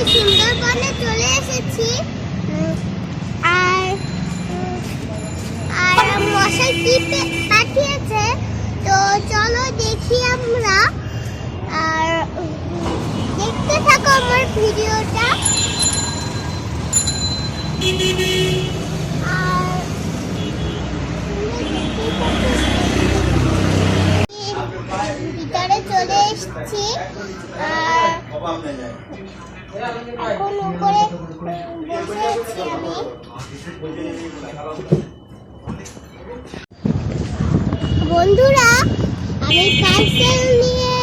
আমি সুন্দরবনে চলে এসেছি আর আর মশাই কি পাঠিয়েছে তো চলো দেখি আমরা আর দেখতে থাকো আমার ভিডিওটা আর ভিতরে চলে এসেছি আর এখন উপরে বসে আছি আমি বন্ধুরা আমি পার্সেল নিয়ে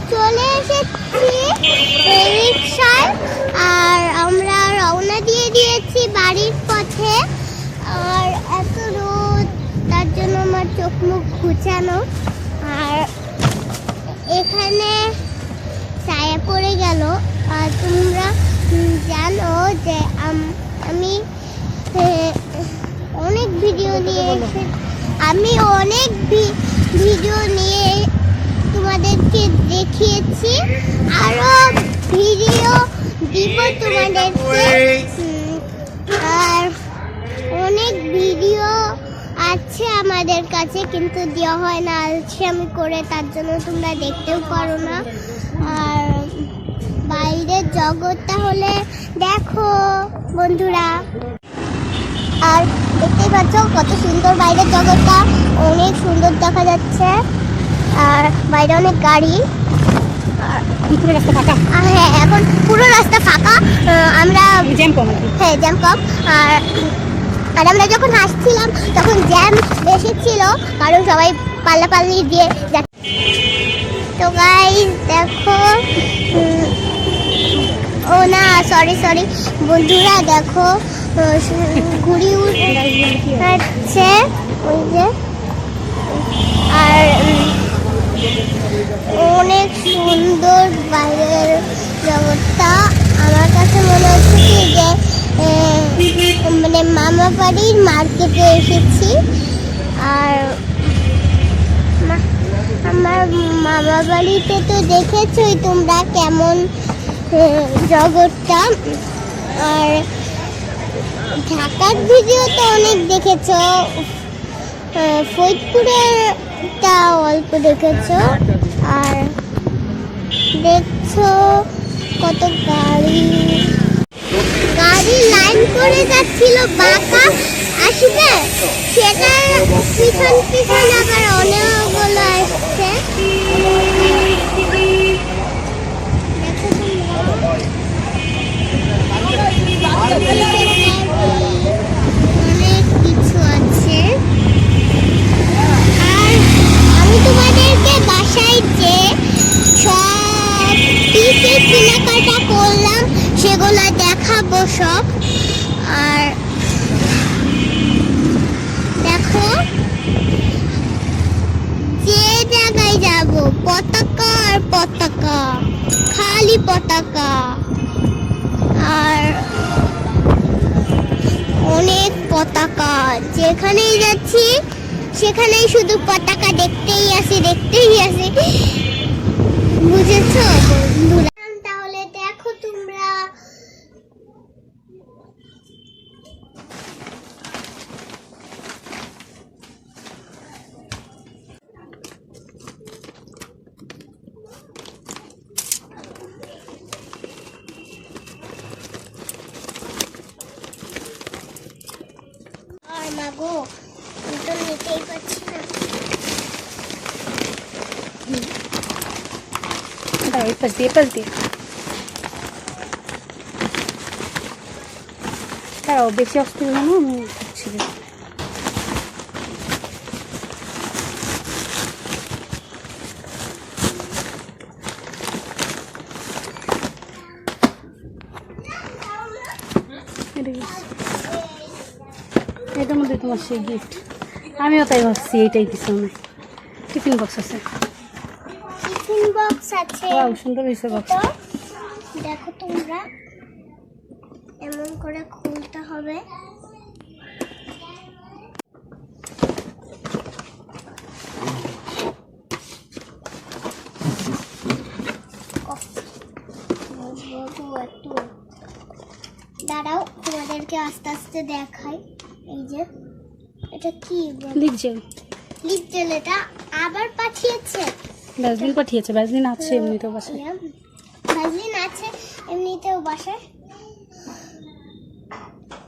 চলে এসেছি রিকশায় আর আমরা রওনা দিয়ে দিয়েছি বাড়ির পথে আর এত রোদ তার জন্য আমার চোখ মুখ ঘুচানো আর এখানে ছায়া পড়ে গেল আর তোমরা জানো যে আমি অনেক ভিডিও নিয়ে তোমাদেরকে দেখিয়েছি আরো ভিডিও দিব তোমাদেরকে আর অনেক ভিডিও আছে আমাদের কাছে কিন্তু দেওয়া হয় না আমি করে তার জন্য তোমরা দেখতেও পারো না আর বাইরের জগৎটা হলে দেখো বন্ধুরা আর দেখতেই পাচ্ছ কত সুন্দর বাইরের জগৎটা অনেক সুন্দর দেখা যাচ্ছে আর বাইরে অনেক গাড়ি পুরো রাস্তা ফাঁকা হ্যাঁ এখন পুরো রাস্তা ফাঁকা আমরা জ্যাম কম আর আমরা যখন আসছিলাম তখন জ্যাম বেশি ছিল কারণ সবাই পাল্লাপাল্লি দিয়ে যাচ্ছে তো গাইস দেখো ও না সরি বন্ধুরা দেখো ঘুড়ি উঠছে ওই যে আর অনেক সুন্দর বাইরের জগৎটা আমার কাছে মনে হচ্ছে কি যে মানে মামা বাড়ির মার্কেটে এসেছি আর আমার মামা বাড়িতে তো দেখেছোই তোমরা কেমন জগৎটা আর ঢাকার ভিডিও তো অনেক দেখেছো ফরিদপুরেরটা অল্প দেখেছো আর দেখছো কত গাড়ি লাইন করে যাচ্ছিল বাঁকা আসবে সেটার পিছন আবার অনেকগুলো আসছে অনেক কিছু আছে আর আমি তোমাদেরকে বাসায় যে সব কেনাকাটা করলাম সেগুলো দেখাবো সব আর দেখো যে জায়গায় যাব পতাকা আর পতাকা খালি পতাকা আর অনেক পতাকা যেখানেই যাচ্ছি সেখানেই শুধু পতাকা দেখতেই আসি বুঝেছো তাহলে দেখো তোমরা মাগো আমি তো নিতেই পারছি না পাশ দিয়ে তারাও বেশি অস্থির হলো না আমি ছিল এটার মধ্যে তোমার সেই গিফট আমিও তাই ভাবছি এইটাই কিছু না টিফিন বক্স আছে সুন্দর হয়েছে বক্স দেখো তোমরা এমন করে খুলতে হবে বলবো একটু দাঁড়াও, তোমাদেরকে আস্তে আস্তে দেখাই। এই যে এটা কি লিপ জেল। লিপ জেল, এটা আবার পাঠিয়েছে। ভ্যাসলিন পাঠিয়েছে, ভ্যাসলিন আছে এমনিতেও বাসায়। ভ্যাসলিন আছে এমনিতেও বাসায়।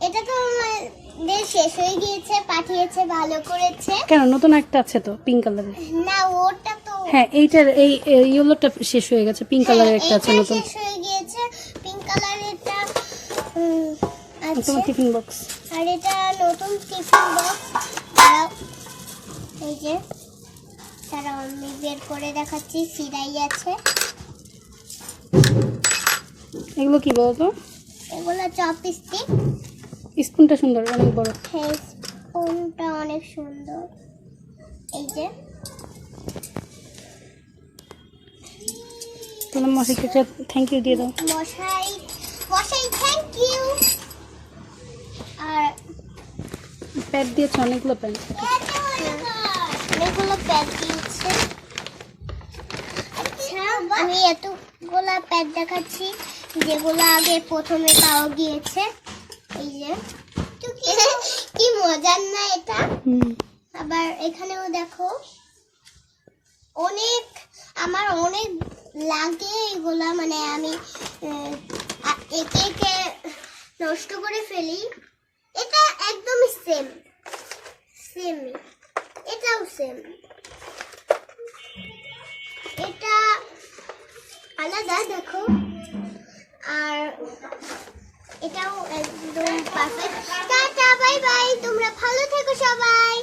এটা তো আমাদের শেষ হয়ে গিয়েছে, পাঠিয়েছে, ভালো করেছে। কেন, নতুন একটা আছে তো পিঙ্ক কালারের। না ওটা তো হ্যাঁ এইটার এই ইয়েলোটা শেষ হয়ে গেছে, পিঙ্ক কালারের একটা আছে এটা নতুন। শেষ হয়ে গিয়েছে, পিঙ্ক কালারেরটা আছে। তোমার টিফিন বক্স। আর এটা নতুন টিফিন বক্স। এই যে তারা আমি বের করে দেখাচ্ছি, সিরাই আছে। এগুলো কি বলতো? এগুলো চপস্টিক। স্পুনটা সুন্দর, অনেক বড়। হ্যাঁ স্পুনটা অনেক সুন্দর। এই যে তোমার মশাইকে থ্যাংক ইউ দিয়ে দাও। মশাই, মশাই থ্যাংক ইউ। আর প্যাড দিয়েছে অনেকগুলো প্যাড। অনেকগুলো প্যাড দিয়েছে। আচ্ছা আমি এতগুলা প্যাড দেখাচ্ছি যেগুলো আগে প্রথমে পাওয়া গিয়েছে। এই যে কি মজার না এটা। আবার এখানেও দেখো অনেক, আমার অনেক লাগে এগুলা, মানে আমি একে একে নষ্ট করে ফেলি। এটা একদম সেম সেম, এটাও সেম, এটা আলাদা দেখো। আর এটাও একদম পারফেক্ট। টাটা বাই বাই, তোমরা ভালো থেকো সবাই।